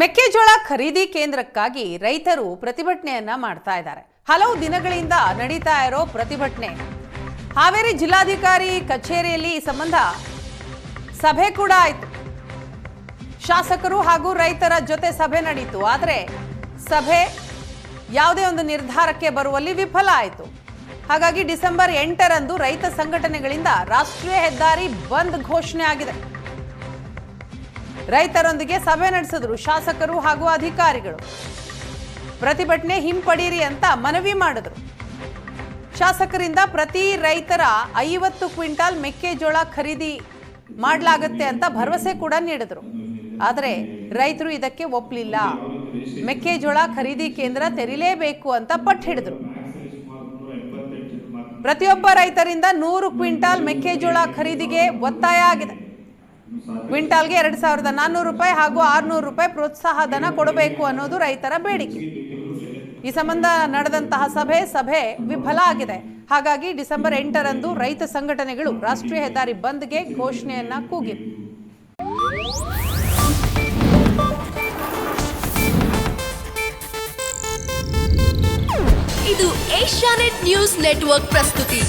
ಮೆಕ್ಕೆಜೋಳ ಖರೀದಿ ಕೇಂದ್ರಕ್ಕಾಗಿ ರೈತರು ಪ್ರತಿಭಟನೆಯನ್ನ ಮಾಡ್ತಾ ಇದ್ದಾರೆ. ಹಲವು ದಿನಗಳಿಂದ ನಡೀತಾ ಇರೋ ಪ್ರತಿಭಟನೆ. ಹಾವೇರಿ ಜಿಲ್ಲಾಧಿಕಾರಿ ಕಚೇರಿಯಲ್ಲಿ ಈ ಸಂಬಂಧ ಸಭೆ ಕೂಡ ಆಯಿತು. ಶಾಸಕರು ಹಾಗೂ ರೈತರ ಜೊತೆ ಸಭೆ ನಡೆಯಿತು. ಆದರೆ ಸಭೆ ಯಾವುದೇ ಒಂದು ನಿರ್ಧಾರಕ್ಕೆ ಬರುವಲ್ಲಿ ವಿಫಲ ಆಯಿತು. ಹಾಗಾಗಿ ಡಿಸೆಂಬರ್ 8ರಂದು ರೈತ ಸಂಘಟನೆಗಳಿಂದ ರಾಷ್ಟ್ರೀಯ ಹೆದ್ದಾರಿ ಬಂದ್ ಘೋಷಣೆ ಆಗಿದೆ. ರೈತರೊಂದಿಗೆ ಸಭೆ ನಡೆಸಿದ್ರು ಶಾಸಕರು ಹಾಗೂ ಅಧಿಕಾರಿಗಳು. ಪ್ರತಿಭಟನೆ ಹಿಂಪಡೀರಿ ಅಂತ ಮನವಿ ಮಾಡಿದ್ರು. ಶಾಸಕರಿಂದ ಪ್ರತಿ ರೈತರ 50 ಕ್ವಿಂಟಾಲ್ ಮೆಕ್ಕೆಜೋಳ ಖರೀದಿ ಮಾಡಲಾಗುತ್ತೆ ಅಂತ ಭರವಸೆ ಕೂಡ ನೀಡಿದ್ರು. ಆದರೆ ರೈತರು ಇದಕ್ಕೆ ಒಪ್ಪಲಿಲ್ಲ. ಮೆಕ್ಕೆಜೋಳ ಖರೀದಿ ಕೇಂದ್ರ ತೆರೀಲೇಬೇಕು ಅಂತ ಪಟ್ಟು ಹಿಡಿದ್ರು. ಪ್ರತಿಯೊಬ್ಬ ರೈತರಿಂದ 100 ಕ್ವಿಂಟಾಲ್ ಮೆಕ್ಕೆಜೋಳ ಖರೀದಿಗೆ ಒತ್ತಾಯ ಆಗಿದೆ. ಕ್ವಿಂಟಾಲ್ಗೆ 2400 ರೂಪಾಯಿ ಹಾಗೂ 600 ರೂಪಾಯಿ ಪ್ರೋತ್ಸಾಹ ಧನ ಕೊಡಬೇಕು ಅನ್ನೋದು ರೈತರ ಬೇಡಿಕೆ. ಈ ಸಂಬಂಧ ನಡೆದಂತಹ ಸಭೆ ವಿಫಲ ಆಗಿದೆ. ಹಾಗಾಗಿ ಡಿಸೆಂಬರ್ 8ರಂದು ರೈತ ಸಂಘಟನೆಗಳು ರಾಷ್ಟ್ರೀಯ ಹೆದ್ದಾರಿ ಬಂದ್ಗೆ ಘೋಷಣೆಯನ್ನ ಕೂಗಿವೆ. ಇದು ಏಷ್ಯಾನೆಟ್ ನ್ಯೂಸ್ ನೆಟ್ವರ್ಕ್ ಪ್ರಸ್ತುತಿ.